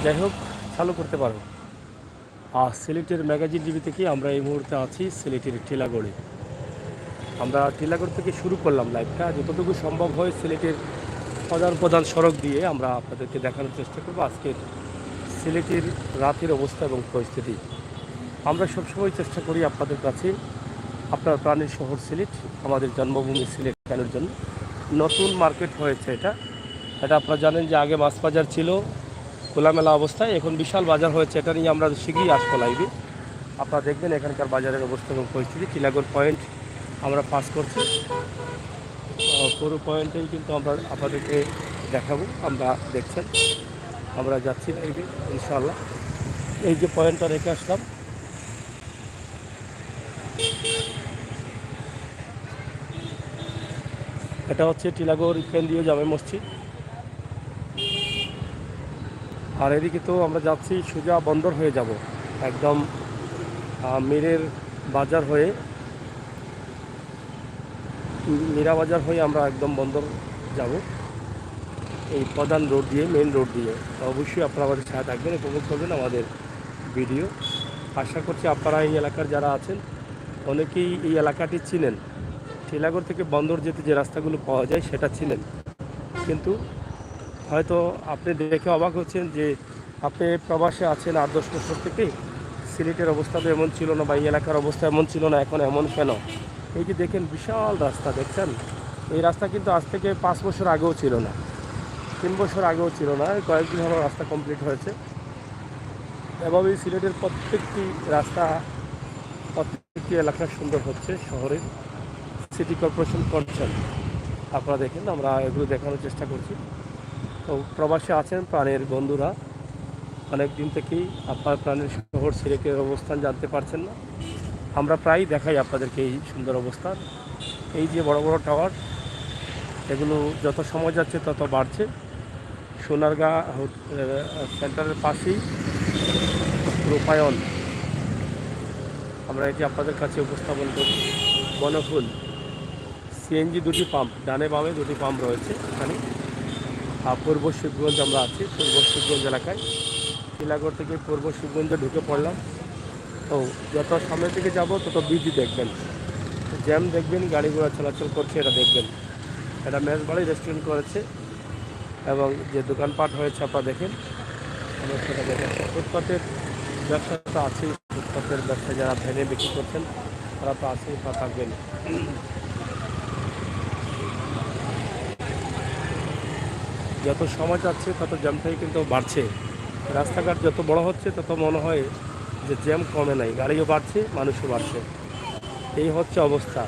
যাই হোক, চালু করতে পারো। আর সিলেটের ম্যাগাজিন টিভি থেকে আমরা এই মুহূর্তে আছি সিলেটের টিলাগড়ে। আমরা টিলাগড় থেকে শুরু করলাম লাইভটা। যতটুকু সম্ভব হয় সিলেটের প্রধান প্রধান সড়ক দিয়ে আমরা আপনাদেরকে দেখানোর চেষ্টা করব আজকের সিলেটের রাতের অবস্থা এবং পরিস্থিতি। আমরা সবসময় চেষ্টা করি আপনাদের কাছে আপনার প্রাণের শহর সিলেট, আমাদের জন্মভূমি সিলেট কেনার জন্য। নতুন মার্কেট হয়েছে এটা। এটা আপনারা জানেন যে আগে মাছ বাজার ছিল খোলামেলা অবস্থায়, এখন বিশাল বাজার হয়েছে। এটা নিয়ে আমরা শীঘ্রই আসবো লাইভে। আপনারা দেখবেন এখানকার বাজারের অবস্থা এবং পরিস্থিতি। টিলাগড় পয়েন্ট আমরা পাস করছি, পুরো পয়েন্টেই কিন্তু আমরা আপনাদেরকে দেখাবো। আমরা দেখছেন আমরা যাচ্ছি লাইভে ইনশাআল্লাহ। এই যে পয়েন্টটা রেখে আসলাম, এটা হচ্ছে টিলাগড় কেন্দ্রীয় জামে মসজিদ। আর এদিকে তো আমরা যাচ্ছি সোজা বন্দর হয়ে যাব, একদম মীরের বাজার হয়ে, মীরা বাজার হয়ে আমরা একদম বন্দর যাব এই প্রধান রোড দিয়ে, মেন রোড দিয়ে। তো অবশ্যই আপনারা আমাদের সাথে থাকবেন, উপভোগ করবেন আমাদের ভিডিও। আশা করছি আপনারা এই এলাকার যারা আছেন অনেকেই এই এলাকাটি চিনেন। টিলাগড় থেকে বন্দর যেতে যে রাস্তাগুলো পাওয়া যায় সেটা চিনেন, কিন্তু হয়তো আপনি দেখে অবাক হচ্ছেন যে আপনি প্রবাসে আছেন 8-10 বছর থেকে, সিলেটের অবস্থা তো এমন ছিল না বা এই এলাকার অবস্থা এমন ছিল না, এখন এমন কেন? এই যে দেখেন বিশাল রাস্তা দেখছেন, এই রাস্তা কিন্তু আজ থেকে 5 বছর আগেও ছিল না, 3 বছর আগেও ছিল না। কয়েকদিন হলো রাস্তা কমপ্লিট হয়েছে। এভাবেই সিলেটের প্রত্যেকটি রাস্তা, প্রত্যেকটি এলাকা সুন্দর হচ্ছে। শহরের সিটি কর্পোরেশন করছেন, আপনারা দেখেন, আমরা এগুলো দেখানোর চেষ্টা করছি। তো প্রবাসে আছেন প্রাণের বন্ধুরা, অনেক দিন থেকেই আপনার প্রাণের শহর সিলেটের অবস্থান জানতে পারছেন না। আমরা প্রায়ই দেখাই আপনাদেরকে এই সুন্দর অবস্থান। এই যে বড় বড় টাওয়ার, এগুলো যত সময় যাচ্ছে তত বাড়ছে। সোনারগাঁ সেন্টারের পাশেই রূপায়ণ, আমরা এটি আপনাদের কাছে উপস্থাপন করি। বনফুল সিএনজি 2টি পাম্প, ডানে বামে 2টি পাম্প রয়েছে এখানে। পূর্ব শিবগঞ্জ আমরা আছি, পূর্ব শিবগঞ্জ এলাকায়। টিলাগড় থেকে পূর্ব শিবগঞ্জে ঢুকে পড়লাম। তো যত সামনের দিকে যাব তত বিজি দেখবেন, জ্যাম দেখবেন, গাড়ি ঘোড়া চলাচল করছে এটা দেখবেন। এটা মেজবাড়ি রেস্টুরেন্ট করেছে এবং যে দোকানপাট হয়েছে আপনারা দেখেন, আমরা সেটা দেখেন। ফুটপাতের ব্যবসা তো আছেই, ফুটপাতের ব্যবসা যারা ভেঙে বিক্রি করছেন তারা তো আছেই, তা থাকবেন। যত সময় যাচ্ছে তত জ্যামটাই কিন্তু বাড়ছে। রাস্তাঘাট যত বড় হচ্ছে তত মনে হয় যে জ্যাম কমে নাই, গাড়িও বাড়ছে, মানুষও বাড়ছে। এই হচ্ছে অবস্থা।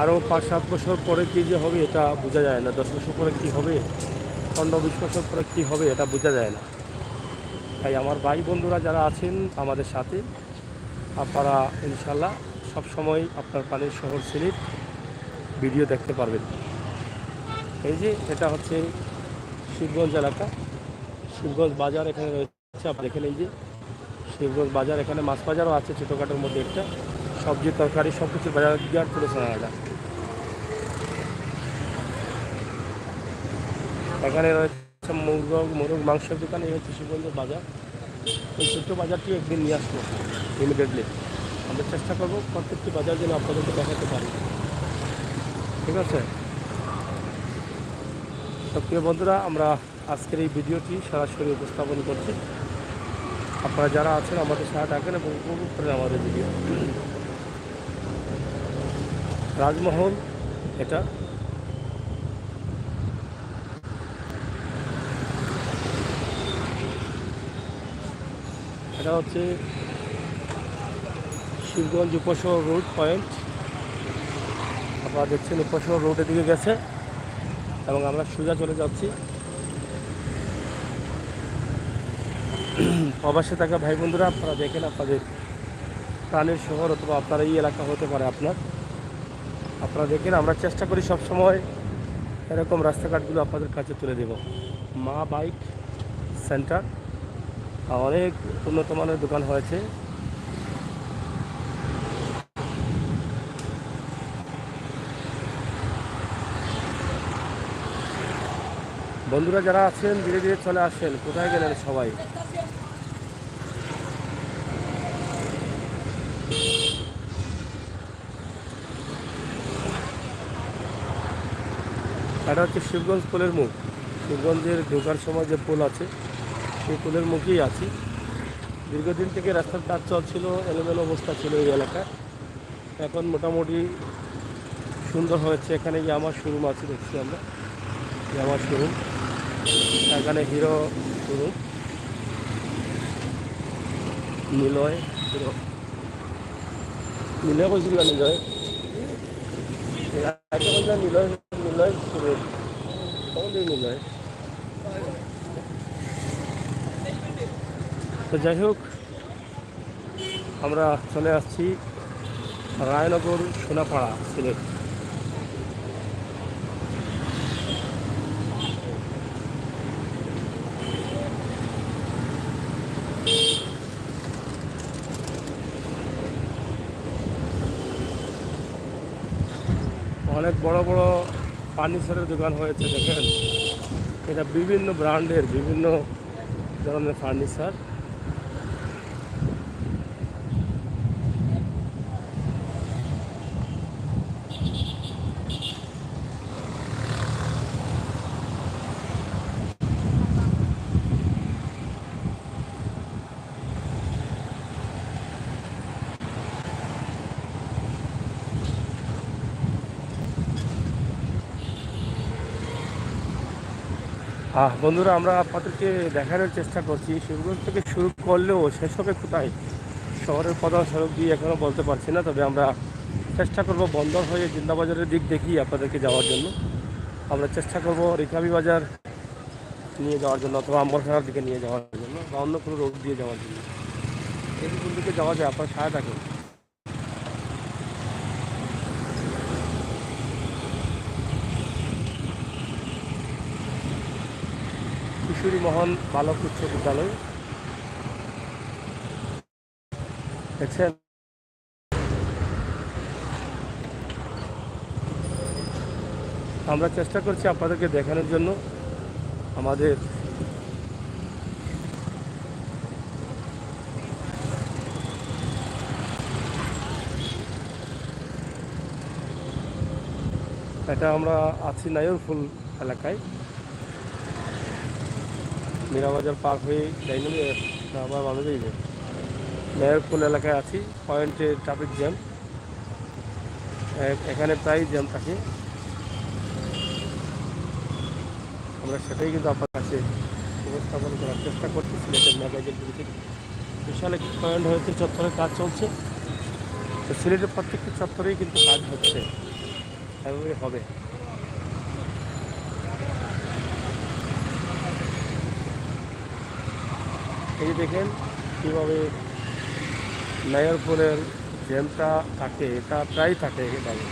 আরও 5-7 বছর পরে কী যে হবে এটা বোঝা যায় না, 10 বছর পরে কী হবে, 15-20 বছর পরে কী হবে এটা বোঝা যায় না। তাই আমার ভাই বন্ধুরা যারা আছেন আমাদের সাথে, আপনারা ইনশাল্লাহ সবসময় আপনার প্রাণের শহর সিলেট ভিডিও দেখতে পারবেন। এই যে এটা হচ্ছে শিবগঞ্জ এলাকা, শিবগঞ্জ বাজার এখানে রয়েছে। আপনি দেখেন এই যে শিবগঞ্জ বাজার, এখানে মাছ বাজারও আছে ছোটোখাটোর মধ্যে একটা, সবজি তরকারি সব কিছু বাজার দিয়ে আর তুলেছে না এটা। এখানে রয়েছে মুরগ মাংসের দোকান। এই হচ্ছে শিবগঞ্জের বাজার। এই ছোট্ট বাজারটি একদিন নিয়ে আসবো ইমিডিয়েটলি। আমরা চেষ্টা করবো প্রত্যেকটি বাজার যেন আপনাদেরকে দেখাতে পারি, ঠিক আছে? তো প্রিয় বন্ধুরা, আমরা আজকের এই ভিডিওটি সরাসরি উপস্থাপন করছি। আপনারা যারা আছেন আমাদের সাথে থাকেন এবং উপভোগ করেন আমাদের ভিডিও। রাজমহল এটা, এটা হচ্ছে শিবগঞ্জ উপশহর রোড পয়েন্ট। আপনারা দেখছেন উপশহর রোডের দিকে গেছে এবং আমরা সোজা চলে যাচ্ছি। প্রবাসে থাকা ভাই বন্ধুরা, আপনারা দেখেন আপনাদের প্রাণের শহর অথবা আপনার এই এলাকা হতে পারে আপনারা দেখেন। আমরা চেষ্টা করি সবসময় এরকম রাস্তাঘাটগুলো আপনাদের কাছে তুলে দেব। মা বাইক সেন্টার, অনেক উন্নত মানের দোকান হয়েছে। বন্ধুরা যারা আছেন ধীরে ধীরে চলে আসেন, কোথায় গেলেন সবাই? এটা হচ্ছে শিবগঞ্জ পোলের মুখ। শিবগঞ্জের ঢোকার সময় যে পোল আছে সেই পোলের মুখেই আছি। দীর্ঘদিন থেকে রাস্তার কাজ চলছিল, এলোমেলো অবস্থা ছিল এই এলাকায়। এখন মোটামুটি সুন্দর হয়েছে। এখানে ইয়ামার শোরুম আছে, দেখছি আমরা ইয়ামার শোরুম। এখানে hero showroom, Niloy hero, Niloy কৈছিল না নিলয় নিলয় নিলয় শোরুম, নিলয়। তো যাই হোক, আমরা চলে আসছি রায়নগর সোনাপাড়া, সিলেট। অনেক বড় বড় ফার্নিচারের দোকান হয়েছে, দেখেন। এটা বিভিন্ন ব্র্যান্ডের বিভিন্ন ধরনের ফার্নিচার। বন্ধুরা, আমরা আপনাদেরকে দেখানোর চেষ্টা করছি শিবগঞ্জ থেকে শুরু করলেও শেষ হবে কোথায় শহরের প্রধান সড়ক দিয়ে এখনও বলতে পারছি না। তবে আমরা চেষ্টা করব বন্দর হয়ে জিন্দাবাজারের দিক দেখিয়ে আপনাদেরকে যাওয়ার জন্য। আমরা চেষ্টা করব রিকাবি বাজার নিয়ে যাওয়ার জন্য, অথবা আম্বরখানার দিকে নিয়ে যাওয়ার জন্য, বা অন্য কোনো রোড দিয়ে যাওয়ার জন্য। এই কোন দিকে যাওয়া যায়, আপনার সাহায্য থাকেন। কিশোরী মোহন বালক উচ্চ বিদ্যালয়, দেখছেন। আমরা চেষ্টা করছি আপনাদেরকে দেখানোর জন্য আমাদের এটা আমরা আছি নায়রফুল এলাকায়। মীরাবাজার পার হয়ে যাইনি আমার ভালো যাইবে। নায়রফুল এলাকায় আছি, পয়েন্টে ট্রাফিক জ্যাম, এখানে প্রায় জ্যাম থাকে। আমরা সেটাই কিন্তু আপনার কাছে উপস্থাপন করার চেষ্টা করছি। সিলেটের মেগাজের বিশাল একটি পয়েন্ট হয়েছে, চত্বরের কাজ চলছে। তো সিলেটের প্রত্যেকটি চত্বরেই কিন্তু কাজ হচ্ছে, এভাবে হবে। এই দেখেন কীভাবে নায়ারপুরের জ্যামটা থাকে, এটা প্রায় থাকে এভাবে।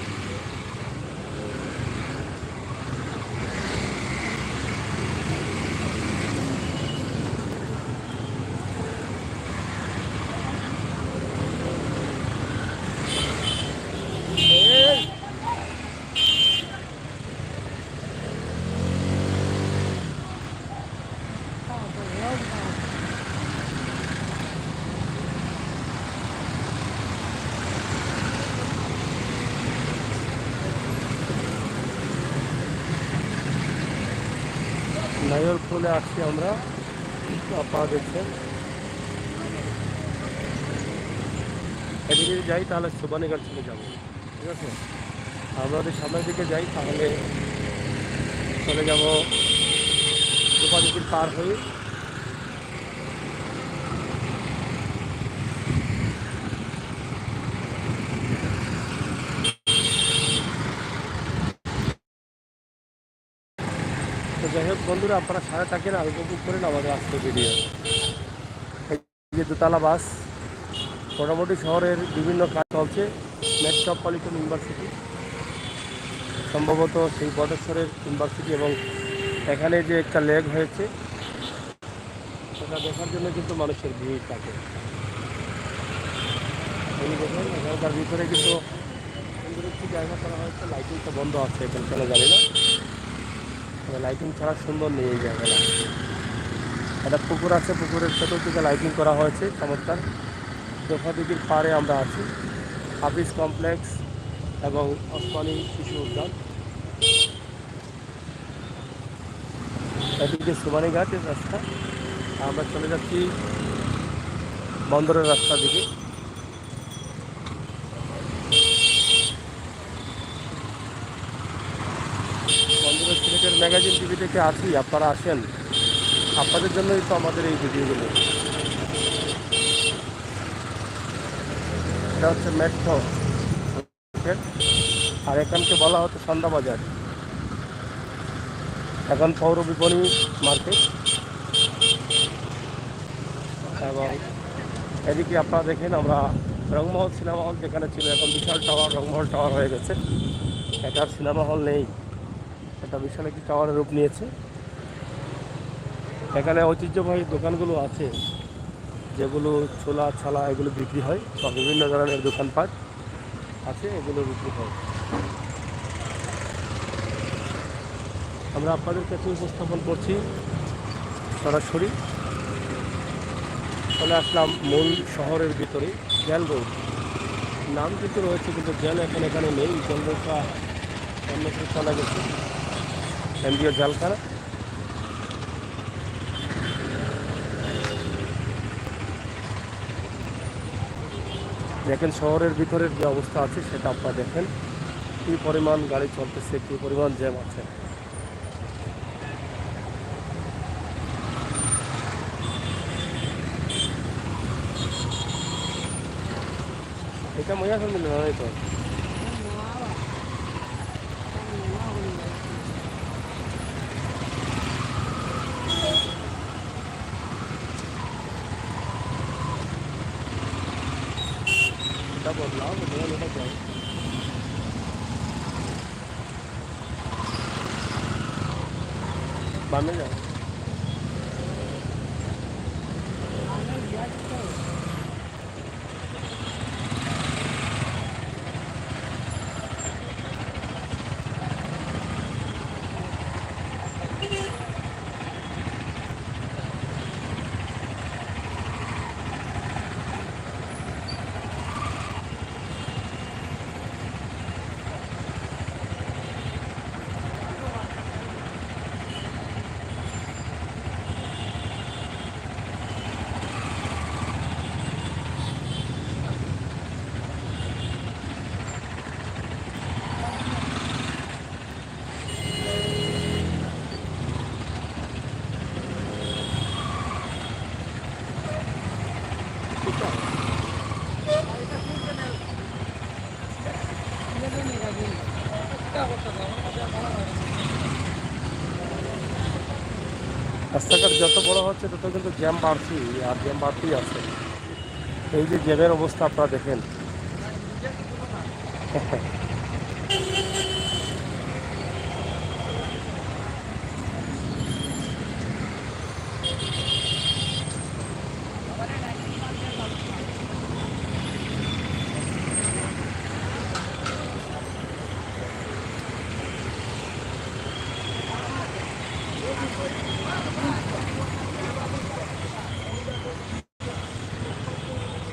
নায়ারপুরে আছি আমরা, আপনারা দেখছেন। এদিকে যাই তাহলে সোবানীগঞ্জ চলে যাবো, ঠিক আছে। আমরা যদি সামনের দিকে যাই তাহলে চলে যাব গোপালপুর পার হয়ে। তো যাই হোক বন্ধুরা, আপনারা সারা থাকেন আর উপভোগ করেন আমাদের আজকের ভিডিও। এই যে দোতলা বাস, মোটামুটি শহরের বিভিন্ন কাজ চলছে। মেট্রোপলিটন ইউনিভার্সিটি, সম্ভবত সেই বটেশ্বরের ইউনিভার্সিটি, এবং এখানে যে একটা লেক হয়েছে সেটা দেখার জন্য কিন্তু মানুষের ভিড় থাকে। এই দেখেন এখানকার ভিতরে কিন্তু সুন্দর একটি জায়গা করা হয়েছে, লাইটিংটা বন্ধ আছে এখন কেন জানি না। লাইটিং ছাড়া সুন্দর নেই এই জায়গাটা। একটা পুকুর আছে, পুকুরের চতুর্দিকে লাইটিং করা হয়েছে চমৎকার। দোফাদিঘির পাড়ে আমরা আছি, হাফিজ কমপ্লেক্স এবং ওসমানী শিশু উদ্যান। এদিকে সুমানীঘাটের রাস্তা, আমরা চলে যাচ্ছি বন্দরের রাস্তার দিকে। বন্দরের সিলেটের ম্যাগাজিন টিভি থেকে আছি, আপনারা আসেন, আপনাদের জন্যই তো আমাদের এই ভিডিওগুলো। এটা হচ্ছে মেট্রো, আর এখানকে বলা হতো সন্ধ্যা বাজার, এখন পৌর বিপণী মার্কেট। এবং এদিকে আপনারা দেখেন, আমরা রংমহল সিনেমা হল যেখানে ছিল, এখন বিশাল টাওয়ার রংমহল টাওয়ার হয়ে গেছে। এটা সিনেমা হল নেই, এটা বিশাল একটি টাওয়ারের রূপ নিয়েছে। এখানে ঐতিহ্যবাহী দোকানগুলো আছে, যেগুলো ছোলা ছালা এগুলো বিক্রি হয়, বা বিভিন্ন ধরনের দোকানপাট আছে, এগুলো বিক্রি হয়। আমরা আপনাদের কাছে উপস্থাপন করছি সরাসরি। চলে আসলাম মূল শহরের ভিতরে, জেল রোড নাম কিন্তু রয়েছে, কিন্তু জেল এখন এখানে নেই, জেল রোডটা অন্যত্র চলে গেছে, কেন্দ্রীয় জেলখানা। দেখেন শহরের ভিতরের যে অবস্থা আছে সেটা আপনারা দেখেন, কী পরিমাণ গাড়ি চলতেছে, কী পরিমাণ জ্যাম আছে। এটা মজা শুনবেন না তো, এটা বদলাও, এটা চাই বামে যাও। রাস্তাঘাট যত বড় হচ্ছে তত কিন্তু জ্যাম বাড়ছি, আর জ্যাম বাড়তেই আছে। এই যে জ্যামের অবস্থা আপনারা দেখেন।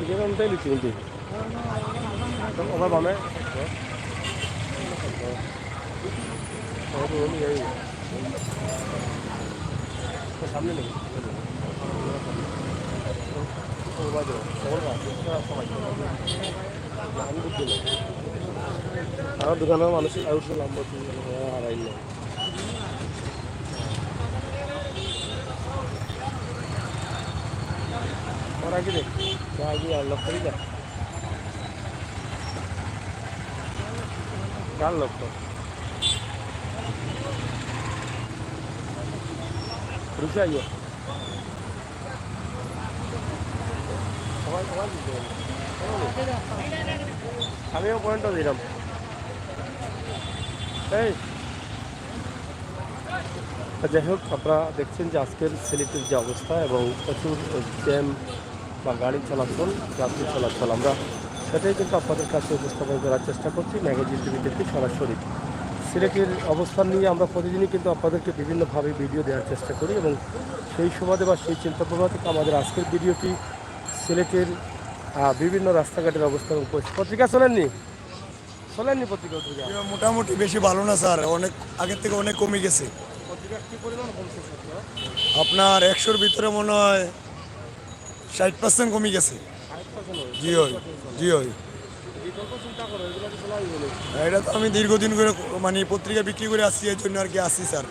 Siguro tayo lucu hindi. Apa mame? Oh, ini ya. Ke सामने नहीं. Oh, बाजू. और बात. इसका समझ में नहीं. हम बुद्धि नहीं. और दुकानों में मानुषी आउट से लंबा थी. आ रहा है. और आगे देख, क्या आगे लोग करेगा, क्या लोग तो रुक जाइए, আমিও পয়েন্টটা দিলাম। এই যাই হোক, আপনারা দেখছেন যে আজকের সিলেটের যে অবস্থা এবং প্রচুর জ্যাম বা গাড়ি চলাচল, যাত্রী চলাচল, আমরা সেটাই কিন্তু আপনাদের কাছে উপস্থাপন করার চেষ্টা করছি ম্যাগাজিন টিভি থেকে সরাসরি। সিলেটের অবস্থান নিয়ে আমরা প্রতিদিনই কিন্তু আপনাদেরকে বিভিন্নভাবে ভিডিও দেওয়ার চেষ্টা করি এবং সেই সুবাদে বা সেই চিন্তাভাবনা থেকে আমাদের আজকের ভিডিওটি সিলেটের বিভিন্ন রাস্তাঘাটের অবস্থা এবং পত্রিকা চলেননি পত্রিকা মোটামুটি বেশি ভালো না স্যার, অনেক আগের থেকে অনেক কমে গেছে। পত্রিকা কী পরিমাণ কমছে আপনার 100-র ভিতরে মনে হয় 60% কমে গেছে। জি হয়, জি হয়। এটা তো আমি দীর্ঘদিন করে মানে পত্রিকা বিক্রি করে আসছি, এই জন্য আর কি আসছি স্যার।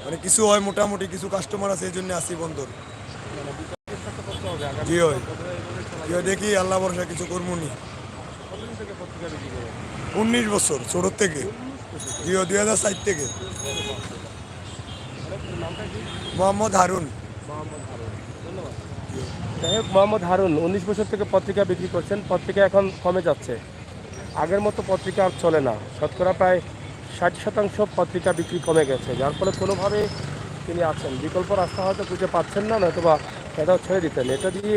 মানে কিছু হয় মোটামুটি, কিছু কাস্টমার আছে এই জন্য আসি বন্দর। জি হয়, জি হয়, দেখি আল্লাহ ভরসা কিছু করবো নি। 19 বছর ছোটোর থেকে। জি হয়, 2004 থেকে। মোহাম্মদ হারুন। যাই হোক, মোহাম্মদ হারুন 19 বছর থেকে পত্রিকা বিক্রি করছেন। পত্রিকা এখন কমে যাচ্ছে, আগের মতো পত্রিকা আর চলে না। শতকরা প্রায় 60% পত্রিকা বিক্রি কমে গেছে, যার ফলে কোনোভাবে তিনি আছেন, বিকল্প রাস্তা হয়তো খুঁজে পাচ্ছেন না, নয়তো বা এটাও ছেড়ে দিতেন। এটা দিয়ে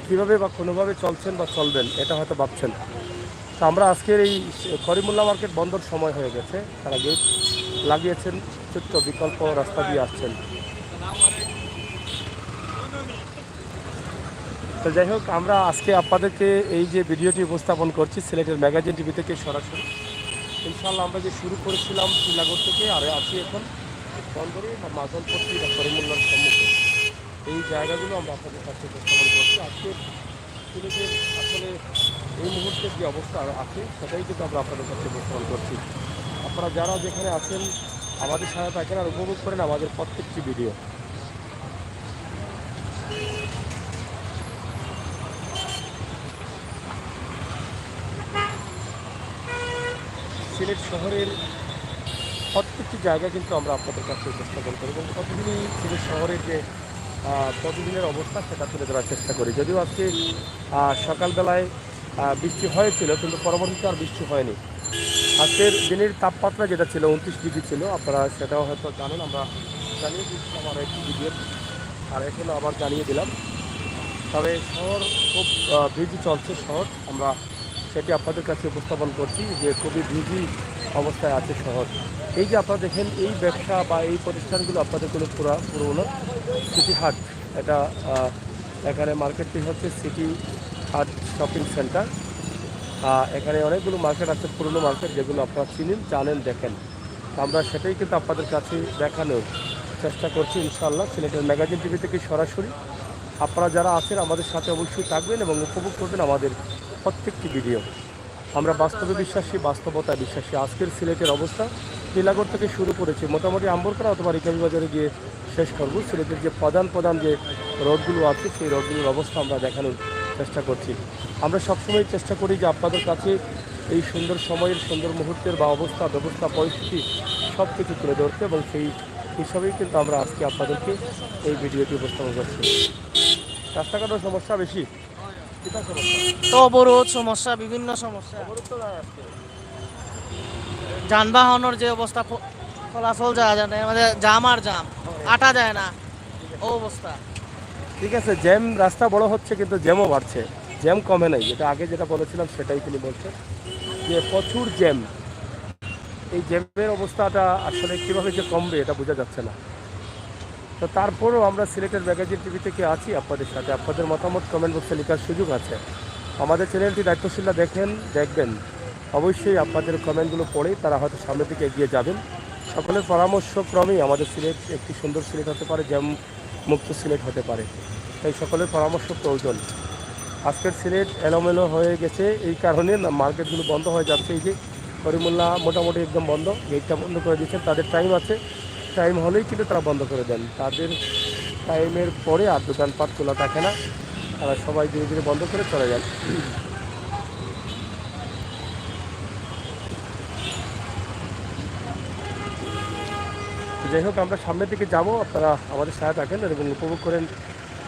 কীভাবে বা কোনোভাবে চলছেন বা চলবেন এটা হয়তো ভাবছেন। তো আমরা আজকের এই করিমুল্লাহ মার্কেট বন্ধর সময় হয়ে গেছে, তারা গেট লাগিয়েছেন, ছোট্ট বিকল্প রাস্তা দিয়ে আসছেন। তো যাই হোক, আমরা আজকে আপনাদেরকে এই যে ভিডিওটি উপস্থাপন করছি সিলেটের ম্যাগাজিন টিভি থেকে সরাসরি। ইনশাআল্লাহ আমরা যে শুরু করেছিলাম শ্রীনগর থেকে, আর আছি এখন বন্দরে বা মাঝনপট্টি বা করিমুল্লার সম্মুখে। এই জায়গাগুলো আমরা আপনাদের কাছে উপস্থাপন করছি। আজকে সিলেটের আসলে এই মুহূর্তে যে অবস্থা আছে সেটাই কিন্তু আমরা আপনাদের কাছে উপস্থাপন করছি। আপনারা যারা যেখানে আছেন আমাদের সাথে থাকেন আর উপভোগ করেন আমাদের প্রত্যেকটি ভিডিও। সিলেট শহরের প্রত্যেকটি জায়গা কিন্তু আমরা আপনাদের কাছে উপস্থাপন করি এবং প্রতিদিনই সিলেট শহরের যে প্রতিদিনের অবস্থা সেটা তুলে ধরার চেষ্টা করি। যদিও আজকে সকালবেলায় বৃষ্টি হয়েছিল, কিন্তু পরবর্তীতে আর বৃষ্টি হয়নি। আজকের দিনের তাপমাত্রা যেটা ছিল 29 ডিগ্রি ছিল, আপনারা সেটাও হয়তো জানেন। আমরা জানিয়ে দিচ্ছিলাম আমার একটি ভিডিও, আর এখনও আবার জানিয়ে দিলাম। তবে শহর খুব ভিজি চলছে শহর, আমরা সেটি আপনাদের কাছে উপস্থাপন করছি যে খুবই ভিজি অবস্থায় আছে শহর। এই যে আপনারা দেখেন এই ব্যবসা বা এই প্রতিষ্ঠানগুলো আপনাদের কোনো পুরোনো সিটি হাট, এটা এখানে মার্কেটটি হচ্ছে সিটি হাট শপিং সেন্টার। এখানে অনেকগুলো মার্কেট আছে, পুরনো মার্কেট, যেগুলো আপনারা চিনেন, জানেন, দেখেন। আমরা সেটাই কিন্তু আপনাদের কাছে দেখানোর চেষ্টা করছি ইনশাআল্লাহ সিলেটের ম্যাগাজিন টিভি থেকে সরাসরি। আপনারা যারা আছেন আমাদের সাথে অবশ্যই থাকবেন এবং উপভোগ করবেন আমাদের প্রত্যেকটি ভিডিও। আমরা বাস্তবে বিশ্বাসী, বাস্তবতায় বিশ্বাসী। আজকের সিলেটের অবস্থা নীলাগড় থেকে শুরু করেছি, মোটামুটি আম্বরপাড়া অথবা রিকাবি বাজারে গিয়ে শেষ করব। সিলেটের যে প্রধান যে রোডগুলো আছে সেই রোডগুলোর অবস্থা আমরা দেখানোর চেষ্টা করছি। আমরা সবসময় চেষ্টা করি যে আপনাদের কাছে এই সুন্দর সময়ের, সুন্দর মুহূর্তের বা অবস্থা, ব্যবস্থা, পরিস্থিতি সব কিছু তুলে ধরতে, এবং সেই হিসাবেই কিন্তু আমরা আজকে আপনাদেরকে এই ভিডিওটি উপস্থাপন করছি। রাস্তাঘাটের সমস্যা বেশি, তো অবরোধ সমস্যা, বিভিন্ন সমস্যা, যানবাহনের যে অবস্থা, চলাচল যাওয়া যায় না, আমাদের জাম আর জাম, আটা যায় না ও অবস্থা। ঠিক আছে, জ্যাম, রাস্তা বড় হচ্ছে কিন্তু জ্যামও বাড়ছে, জ্যাম কমে নাই। যেটা আগে যেটা বলেছিলাম সেটাই তিনি বলছেন যে প্রচুর জ্যাম। এই জ্যামের অবস্থাটা আসলে কীভাবে যে কমবে এটা বোঝা যাচ্ছে না। তো তারপরেও আমরা সিলেটের ম্যাগাজিন টিভি থেকে আছি আপনাদের সাথে। আপনাদের মতামত কমেন্ট বক্সে লেখার সুযোগ আছে। আমাদের চ্যানেলটি দায়িত্বশীলরা দেখবেন, অবশ্যই আপনাদের কমেন্টগুলো পড়েই তারা হয়তো সামনের দিকে এগিয়ে যাবেন। সকলের পরামর্শক্রমেই আমাদের সিলেট একটি সুন্দর সিলেট হতে পারে, জ্যাম মুক্ত সিলেট হতে পারে। তাই সকলের পরামর্শ প্রয়োজন। আজকের সিলেট এলোমেলো হয়ে গেছে এই কারণে মার্কেটগুলো বন্ধ হয়ে যাচ্ছে। এই যে করিমুল্লাহ মোটামুটি একদম বন্ধ, গেটটা বন্ধ করে দিচ্ছেন। তাদের টাইম আছে, টাইম হলেই কিন্তু তারা বন্ধ করে দেন। তাদের টাইমের পরে আর দোকানপাট খোলা থাকে না, তারা সবাই ধীরে ধীরে বন্ধ করে চলে যান। যাই হোক, আমরা সামনের দিকে যাব, আপনারা আমাদের সাথে থাকেন এবং উপভোগ করেন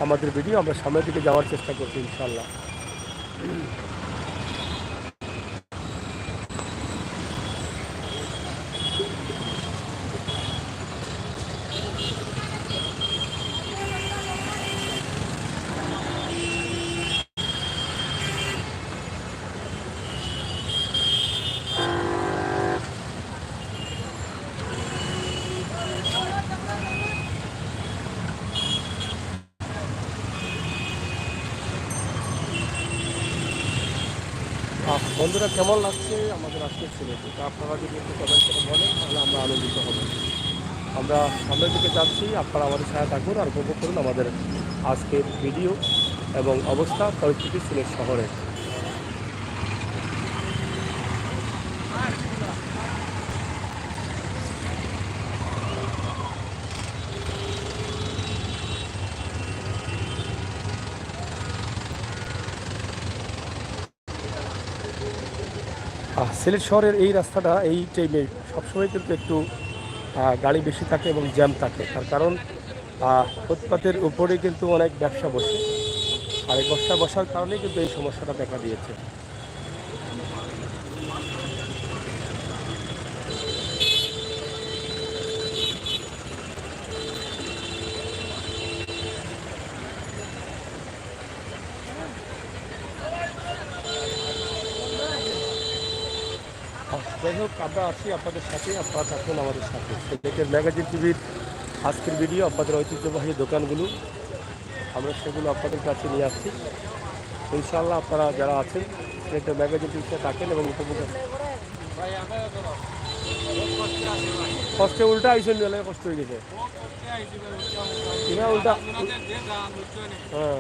আমাদের ভিডিও। আমরা সামনের দিকে যাওয়ার চেষ্টা করছি ইনশাআল্লাহ। বন্ধুরা কেমন লাগছে আমাদের আজকের সিলেট, এটা আপনারা যদি একটু কমেন্ট করে বলেন তাহলে আমরা আনন্দিত হব। আমরা সামনের দিকে যাচ্ছি, আপনারা আমাদের সাথে থাকুন আর উপভোগ করুন আমাদের আজকের ভিডিও এবং অবস্থা পরিস্থিতি সিলেট শহরে। সিলেট শহরের এই রাস্তাটা এই টাইমে সবসময় কিন্তু একটু গাড়ি বেশি থাকে এবং জ্যাম থাকে, তার কারণ ফুটপাতের উপরে কিন্তু অনেক ব্যবসা বসে, আর এই ব্যবসা বসার কারণেই কিন্তু এই সমস্যাটা দেখা দিয়েছে। যাই হোক, আমরা আছি আপনাদের সাথে, আপনারা থাকুন আমাদের সাথে। সিলেটের ম্যাগাজিন টিভির আজকের ভিডিও আপনাদের ঐতিহ্যবাহী দোকানগুলো আমরা সেগুলো আপনাদের কাছে নিয়ে আসছি। ইনশাআল্লাহ আপনারা যারা আছেন সিলেটের ম্যাগাজিন টিভিতে থাকেন এবং উপভোগ করেন। কষ্টে উল্টা আইসেন গেলে কষ্ট হয়ে গেছে কিনা উল্টা। হ্যাঁ,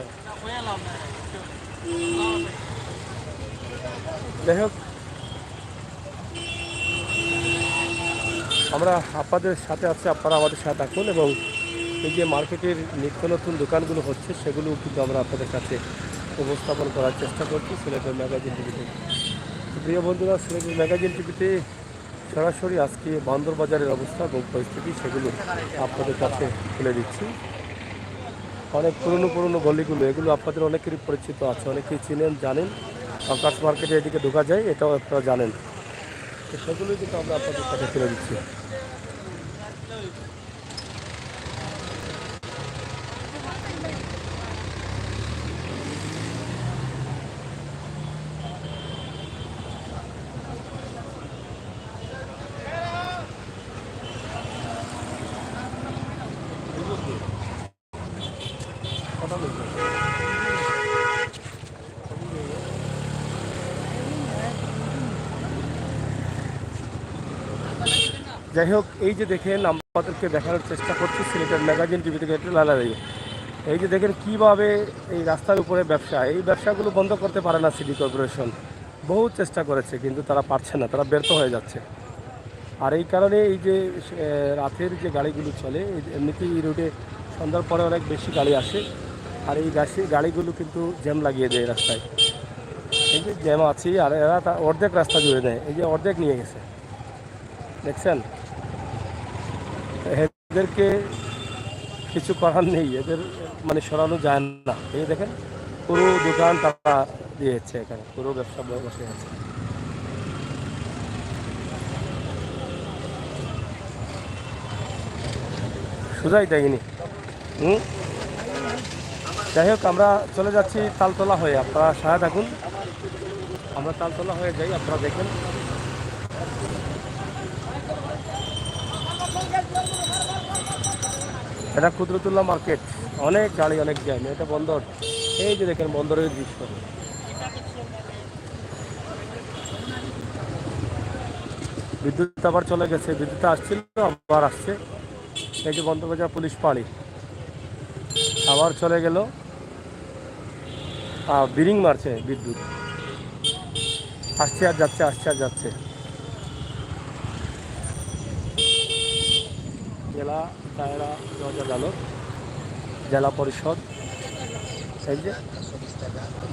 যাই হোক, আমরা আপনাদের সাথে আছি, আপনারা আমাদের সাথে থাকুন এবং এই যে মার্কেটের নিত্য নতুন দোকানগুলো হচ্ছে সেগুলো কিন্তু আমরা আপনাদের কাছে উপস্থাপন করার চেষ্টা করছি সিলেটের ম্যাগাজিন টিভিতে। প্রিয় বন্ধুরা, সিলেটের ম্যাগাজিন টিভিতে সরাসরি আজকে বন্দর বাজারের অবস্থা এবং পরিস্থিতি সেগুলো আপনাদের কাছে তুলে দিচ্ছি। অনেক পুরনো গলিগুলো, এগুলো আপনাদের অনেকেরই পরিচিত আছে, অনেকেই চিনেন জানেন। আকাশ মার্কেটে এদিকে ঢোকা যায়, এটাও আপনারা জানেন, তো সেগুলোই কিন্তু আমরা আপনাদের কাছে তুলে দিচ্ছি। যাই হোক, এই যে দেখেন, আমাদেরকে দেখানোর চেষ্টা করছি সিলেটের ম্যাগাজিন টিভি থেকে একটু লালারি। এই যে দেখেন কীভাবে এই রাস্তার উপরে ব্যবসা, এই ব্যবসাগুলো বন্ধ করতে পারে না সিটি কর্পোরেশন। বহু চেষ্টা করেছে কিন্তু তারা পারছে না, তারা ব্যর্থ হয়ে যাচ্ছে। আর এই কারণে এই যে রাতের যে গাড়িগুলো চলে, এমনিতেই এই রুটে সন্ধ্যার পরে অনেক বেশি গাড়ি আসে, আর এই গাড়িগুলো কিন্তু জ্যাম লাগিয়ে দেয় রাস্তায়। এই যে জ্যাম আছে, আর এরা অর্ধেক রাস্তা জুড়ে দেয়, এই যে অর্ধেক নিয়ে গেছে, দেখছেন। এদেরকে কিছু করার নেই, এদের মানে সরানো যায় না। এই দেখেন পুরো দোকান তারা দিয়েছে, এখানে পুরো ব্যবসা বসে আছে। সোজাই দেয়নি। যাই হোক, আমরা চলে যাচ্ছি তালতলা হয়ে, আপনারা সাথে থাকুন। আমরা তালতলা হয়ে যাই, আপনারা দেখেন। এটা কুদরতুল্লাহ মার্কেট, অনেক গাড়ি, অনেক জ্যাম। এটা বন্দর, এই যে দেখেন বন্দরের দৃশ্য। বিদ্যুৎ আবার চলে গেছে, বিদ্যুৎ আসছিল আবার আসছে। এই যে বন্দরবাজার পুলিশ পাড়ি আবার চলে গেল, বিরিং মারছে বিদ্যুৎ, আসছে আর যাচ্ছে, আসছে আর যাচ্ছে। জেলা দায়রা জজ আদালত, জেলা পরিষদ, এই যে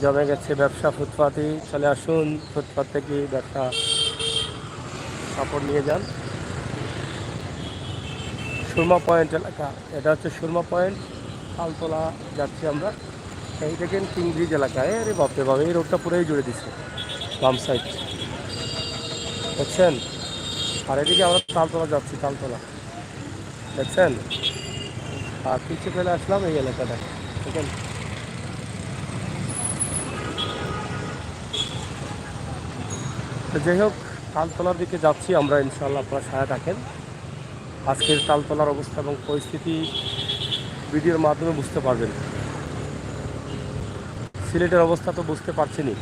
জমে গেছে ব্যবসা। ফুটপাতে চলে আসুন, ফুটপাত থেকে ব্যবসা কাপড় নিয়ে যান। সুরমা পয়েন্ট এলাকা, এটা হচ্ছে সুরমা পয়েন্ট, তালতলা যাচ্ছি আমরা। এই দেখেন কিং ব্রিজ এলাকায়, আরে বাপরে বাপ, এই রোডটা পুরোই জুড়ে দিচ্ছে বাম সাইড, দেখছেন। আর এদিকে আমরা তালতলা যাচ্ছি, তালতলা দেখছেন। আর পিছিয়ে ফেলে আসলাম এই এলাকাটা, দেখেন। তো যাই হোক, তালতলার দিকে যাচ্ছি আমরা, ইনশাআল্লাহ আপনারা সাথে থাকেন। আজকের তালতলার অবস্থা এবং পরিস্থিতি ভিডিওর মাধ্যমে বুঝতে পারবেন। সিলেটের অবস্থা তো বুঝতে পারছেনই।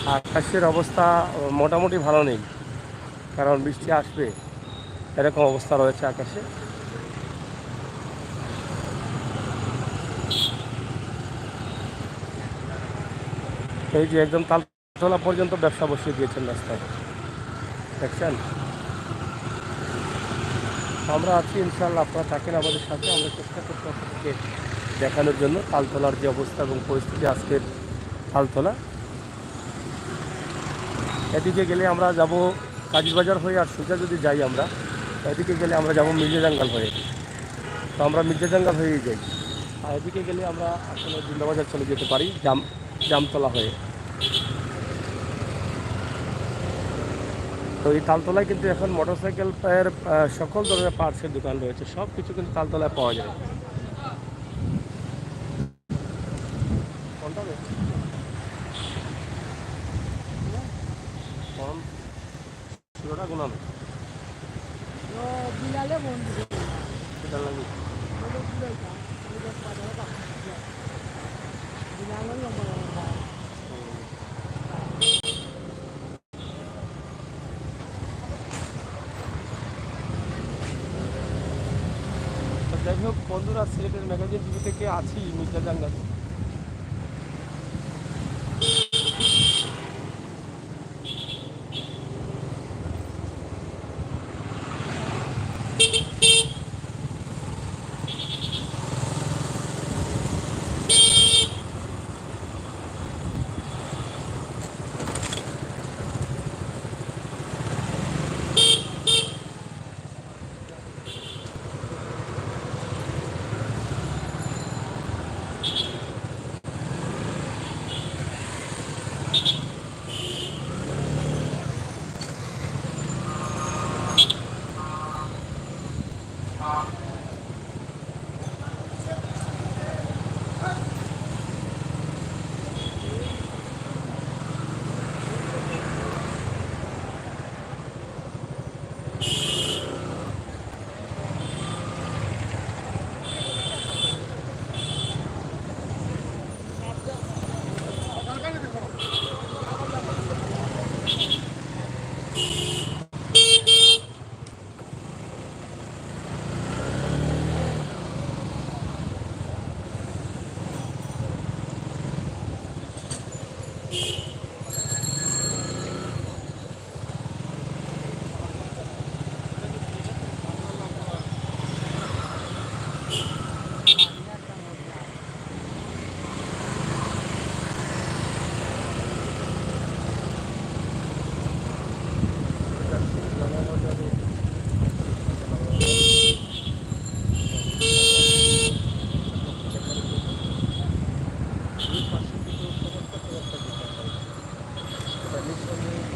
আকাশের অবস্থা মোটামুটি ভালো নেই, কারণ বৃষ্টি আসবে এরকম অবস্থা রয়েছে আকাশে। এই যে একদম তালতলা পর্যন্ত ব্যবসা বসিয়ে দিয়েছেন রাস্তায়, দেখছেন। আমরা আছি ইনশাআল্লাহ, আপনারা থাকেন আমাদের সাথে। আমরা চেষ্টা করছি আপনাদেরকে দেখানোর জন্য তালতলার যে অবস্থা এবং পরিস্থিতি আজকের তালতলা। এদিকে গেলে আমরা যাব কাজীবাজার হয়ে, আর সোজা যদি যাই আমরা এদিকে গেলে আমরা যাব মির্জাজাঙ্গাল হয়ে। তো আমরা মির্জাজাঙ্গাল হয়েই যাই, আর এদিকে গেলে আমরা আসলে জিন্দাবাজার চলে যেতে পারি জামতলা হয়ে। তো এই তালতলায় কিন্তু এখন মোটরসাইকেল এর সকল ধরনের পার্টসের দোকান রয়েছে, সব কিছু কিন্তু তালতলায় পাওয়া যায়। কোনটা পুরোটা গুনানো সেটা লাগে। তো যাই হোক বন্ধুরা, সিলেটের ম্যাগাজিন টিভি থেকে আছি মির্জাজাঙ্গাল।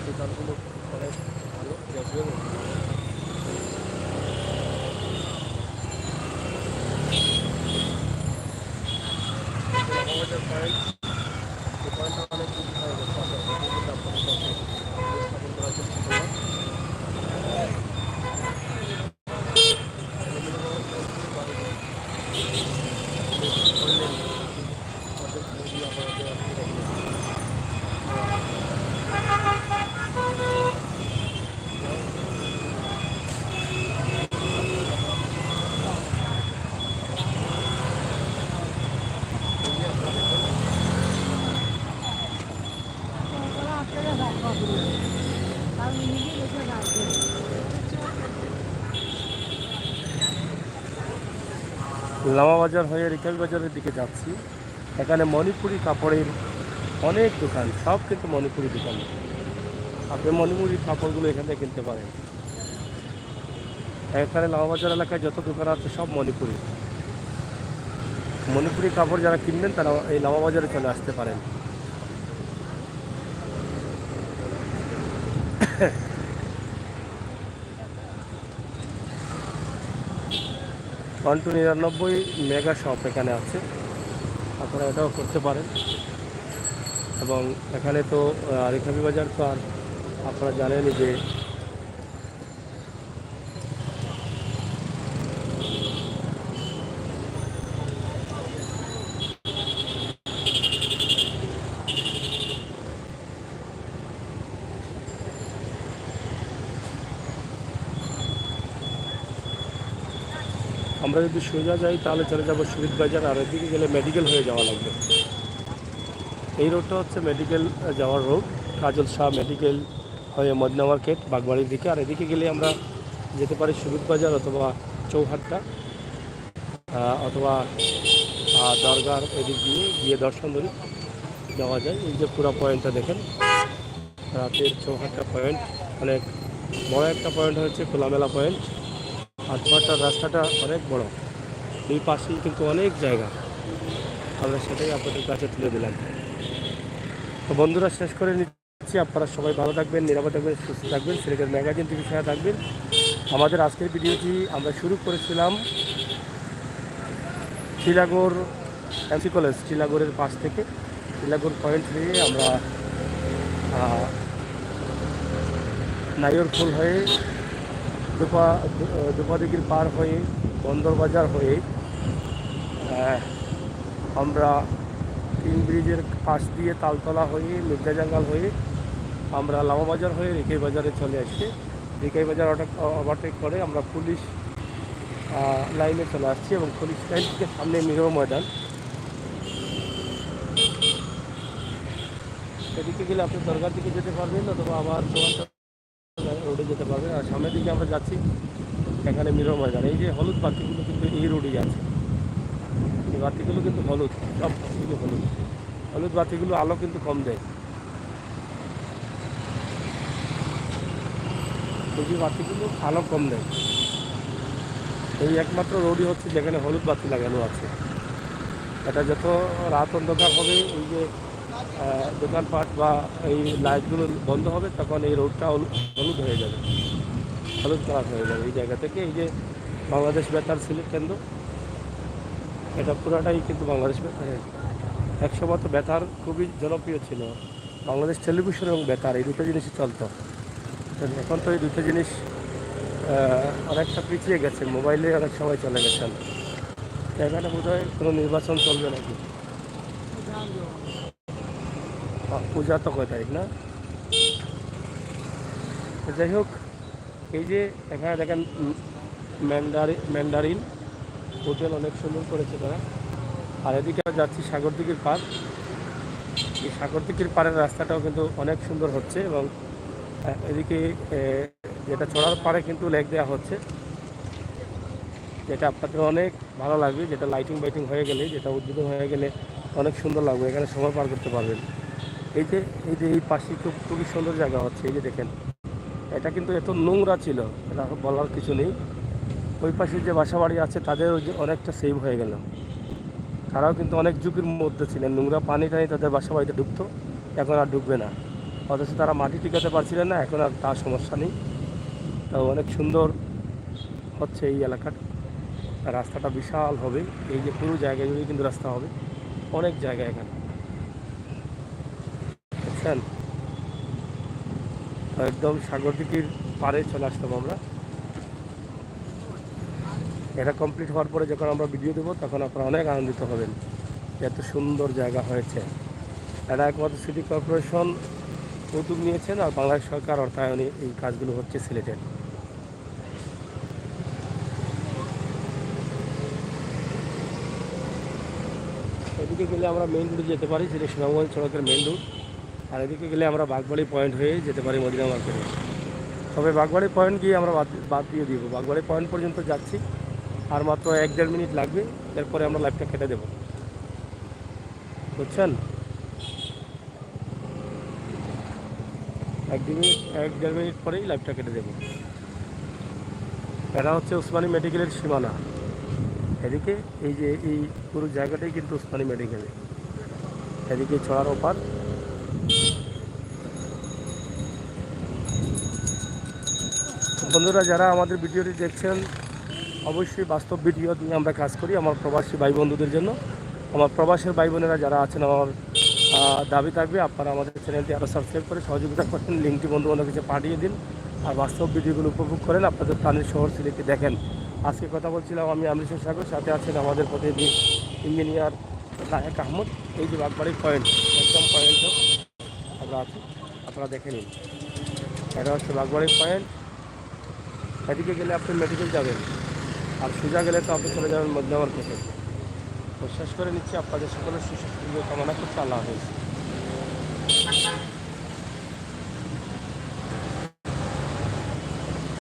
দোকানগুলো অনেক ভালো, গ্যাসের আমাদের পয়েন্ট, এই পয়েন্টটা অনেক কিছু হয়ে গেছে। আমরা কিন্তু আপনাদের সাথে উপস্থাপন করার চেষ্টা করলাম। লামা বাজার হয়ে রিকাবি বাজারের দিকে যাচ্ছি। এখানে মণিপুরি কাপড়ের অনেক দোকান, সব কিন্তু মণিপুরি দোকান। আপনি মণিপুরি কাপড়গুলো এখান থেকে কিনতে পারেন। এখানে লামা বাজার এলাকায় যত দোকান আছে সব মণিপুরি। মণিপুরি কাপড় যারা কিনবেন তারা এই লামা বাজারে চলে আসতে পারেন। ওয়ান টু 99 মেগা শপ এখানে আছে, আপনারা এটাও করতে পারেন। এবং এখানে তো রিকাবি বাজার তো আর আপনারা জানেনই যে আমরা যদি সোজা যাই তাহলে চলে যাবো শহীদ বাজার, আর এদিকে গেলে মেডিকেল হয়ে যাওয়া লাগবে। এই রোডটা হচ্ছে মেডিকেল যাওয়ার রোড, কাজল শাহ মেডিকেল হয়ে মদিনা মার্কেট বাগবাড়ির দিকে। আর এদিকে গেলে আমরা যেতে পারি শহীদ বাজার অথবা চৌহাট্টা অথবা দরগার এদিক দিয়ে গিয়ে দর্শন ধরে যাওয়া যায়। এই যে পুরো পয়েন্টটা দেখেন, রাতের চৌহাট্টা পয়েন্ট অনেক বড় একটা পয়েন্ট হচ্ছে, খোলামেলা পয়েন্ট। আর চৌহাট্টার রাস্তাটা অনেক বড়, দুই পাশেই কিন্তু অনেক জায়গা, আমরা সেটাই আপনাদের কাছে তুলে দিলাম। তো বন্ধুরা, শেষ করে নিচ্ছি। আপনারা সবাই ভালো থাকবেন, নিরাপদ থাকবেন, সুস্থ থাকবেন, সিলেটের ম্যাগাজিন টিভির সাথে থাকবেন। আমাদের আজকের ভিডিওটি আমরা শুরু করেছিলাম শিলাগড় এমসি কলেজ, শিলাগড়ের পাশ থেকে। শিলাগড় পয়েন্ট হয়ে আমরা নাইয়রফুল হয়ে দুপাদিগির পার হয়ে বন্দরবাজার হয়ে আমরা তিন ব্রিজের পাশ দিয়ে তালতলা হয়ে মির্জা জাঙ্গাল হয়ে আমরা লামাবাজার হয়ে রিকাই বাজারে চলে আসছি। রিকাই বাজার ওভারটেক করে আমরা পুলিশ লাইনে চলে আসছি, এবং পুলিশ লাইন থেকে সামনে মিরর ময়দান। এদিকে গেলে আপনি দরগার দিকে যেতে পারবেন অথবা আবার রোডে যেতে পারবেন। আর সামনের দিকে আমরা যাচ্ছি, এখানে মিরর ময়দান। এই যে হলুদ বাতিগুলো কিন্তু এই রোডেই আছে, এই বাতিগুলো কিন্তু হলুদ, সব বাতিগুলো হলুদ। হলুদ বাতিগুলো আলো কিন্তু কম দেয়, এই বাতিগুলো আলো কম দেয়। এই একমাত্র রোডই হচ্ছে যেখানে হলুদ বাতি লাগানো আছে। এটা যত রাত অন্ধকার হবে, এই যে দোকানপাট বা এই লাইটগুলো বন্ধ হবে, তখন এই রোডটা হলুদ হয়ে যাবে, হলুদ কালার হয়ে যাবে। এই জায়গা থেকে এই যে বাংলাদেশ বেতার সিলেট কেন্দ্র, এটা পুরাটাই কিন্তু বাংলাদেশ বেতার। একসময় তো বেতার খুবই জনপ্রিয় ছিল, বাংলাদেশ টেলিভিশন এবং বেতার এই দুটো জিনিসই চলতো। এখন তো এই দুটো জিনিস অনেকটা পিছিয়ে গেছে, মোবাইলে অনেক সময় চলে গেছেন। এখানে বোধ হয় কোনো নির্বাচন চলবে নাকি, পূজা তো 9 তারিখ না। যাই হোক, এই যে এখানে দেখেন ম্যান্ডারিন হোটেল অনেক সুন্দর করেছে তারা। আর এদিকে যাচ্ছি সাগরদিঘির পার, এই সাগরদিঘির পাড়ের রাস্তাটাও কিন্তু অনেক সুন্দর হচ্ছে, এবং এদিকে যেটা চড়ার পাড়ে কিন্তু লেক দেওয়া হচ্ছে, যেটা আপনাদের অনেক ভালো লাগবে, যেটা লাইটিং বাইটিং হয়ে গেলে, যেটা উদ্বোধন হয়ে গেলে অনেক সুন্দর লাগবে, এখানে সময় পার করতে পারবেন। এই যে এই পাশে খুবই সুন্দর জায়গা হচ্ছে। এই যে দেখেন, এটা কিন্তু এত নোংরা ছিল, এটা বলার কিছু নেই। ওই পাশে যে বাসা বাড়ি আছে তাদের ওই যে অনেকটা সেভ হয়ে গেল, তারাও কিন্তু অনেক ঝুঁকির মধ্যে ছিলেন, নোংরা পানি টানি তাদের বাসা বাড়িতে ঢুকতো, এখন আর ঢুকবে না। অথচ তারা মাটি টিকাতে পারছিলেন না, এখন আর তার সমস্যা নেই। তো অনেক সুন্দর হচ্ছে এই এলাকাটা, রাস্তাটা বিশাল হবে, এই যে পুরো জায়গা জুড়ে কিন্তু রাস্তা হবে, অনেক জায়গা এখানে বুঝছেন। একদম সাগরদিঘির পাড়ে চলে আসতাম আমরা। এটা কমপ্লিট হওয়ার পরে যখন আমরা ভিডিও দেবো, তখন আপনারা অনেক আনন্দিত হবেন, এত সুন্দর জায়গা হয়েছে। এটা একমাত্র সিটি কর্পোরেশন উদ্যোগ নিয়েছেন, আর বাংলাদেশ সরকার অর্থায়নে এই কাজগুলো হচ্ছে সিলেটের। এদিকে গেলে আমরা মেইন রোডে যেতে পারি, যেটা সুনামগঞ্জ সড়কের মেইন রোড। আর এদিকে গেলে আমরা বাগবাড়ি পয়েন্ট হয়ে যেতে পারি মদিনা মার্কেটে। তবে বাগবাড়ি পয়েন্ট গিয়ে আমরা বাদ দিয়ে দিব, বাগবাড়ি পয়েন্ট পর্যন্ত যাচ্ছি, আর মাত্র 1-1.5 মিনিট লাগবে, এরপরে আমরা লাইভটা কেটে দেব, বুঝছেন। 1-1.5 মিনিট পরেই লাইভটা কেটে দেব। এটা হচ্ছে উসমানী মেডিকেলের সীমানা। এদিকে এই যে এই পুরো জায়গাটাই কিন্তু উসমানী মেডিকেলে, এদিকে ছড়ার ওপার। বন্ধুরা, যারা আমাদের ভিডিওটি দেখছেন, অবশ্যই বাস্তব ভিডিও নিয়ে আমরা কাজ করি আমার প্রবাসী ভাই বন্ধুদের জন্য। আমার প্রবাসের ভাই বোনেরা যারা আছেন, আমার দাবি থাকবে আপনারা আমাদের চ্যানেলটি আরও সাবস্ক্রাইব করে সহযোগিতা করেন, লিঙ্কটি বন্ধু বান্ধব কাছে পাঠিয়ে দিন, আর বাস্তব ভিডিওগুলো উপভোগ করেন, আপনাদের প্রাণের শহর সিলেটে দেখেন। আজকে কথা বলছিলাম আমি আমৃষের সাগর, সাথে আছেন আমাদের প্রতিনিধি ইঞ্জিনিয়ার নায়েক আহমদ। এই যে বাগবাড়ির পয়েন্ট, একদম পয়েন্ট আমরা আছি, আপনারা দেখে নিন। এটা হচ্ছে বাগবাড়ির পয়েন্ট। এদিকে গেলে আপনি মেডিকেল যাবেন, আর সোজা গেলে তো আপনি চলে যাবেন মধ্যে মার্কেটে। তো শেষ করে নিচ্ছি, আপনাদের সকলের সুস্বাস্থ্য কামনা করছি। আল্লাহ হাফেজ।